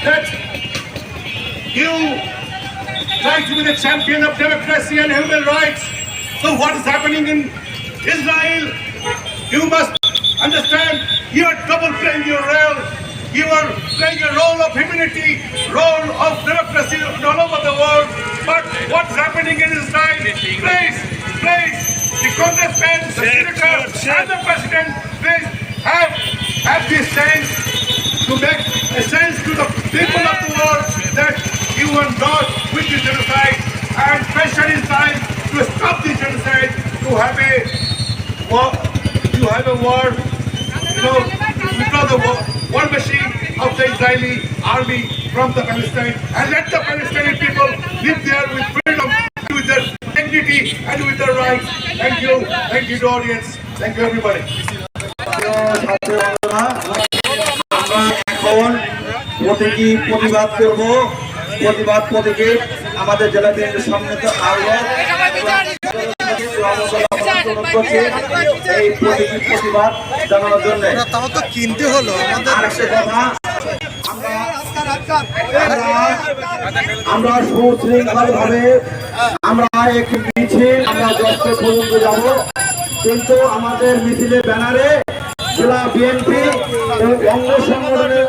that you try to be the champion of democracy and human rights. So what is happening in Israel? You must understand you are double playing your role. You are playing a role of humanity, role of democracy all over the world. But what's happening in Israel? Please, the congressman, the senator, and the president, please have this sense to make a sense to the people of the world that you are not with the genocide, and pressure is time to stop the genocide, to have a war, withdraw the war machine of the Israeli army from the Palestine, and let the Palestinian people live there with freedom, with their dignity and with their rights. Thank you to audience. Thank you everybody. এখন প্রতিবাদ করব, প্রতিবাদ প্রতীকে আমাদের জেলা বিএনপির সম্মানিত আহ্বায়ক এই প্রতিবাদ জানানোর জন্য কিনতে হলো আমরা সুশৃঙ্খল ভাবে আমরা একটি মিছিল আমরা 10 পর্যন্ত যাব, কিন্তু আমাদের মিছিলের ব্যানারে জেলা বিএনপি এবং অঙ্গ সংগঠনের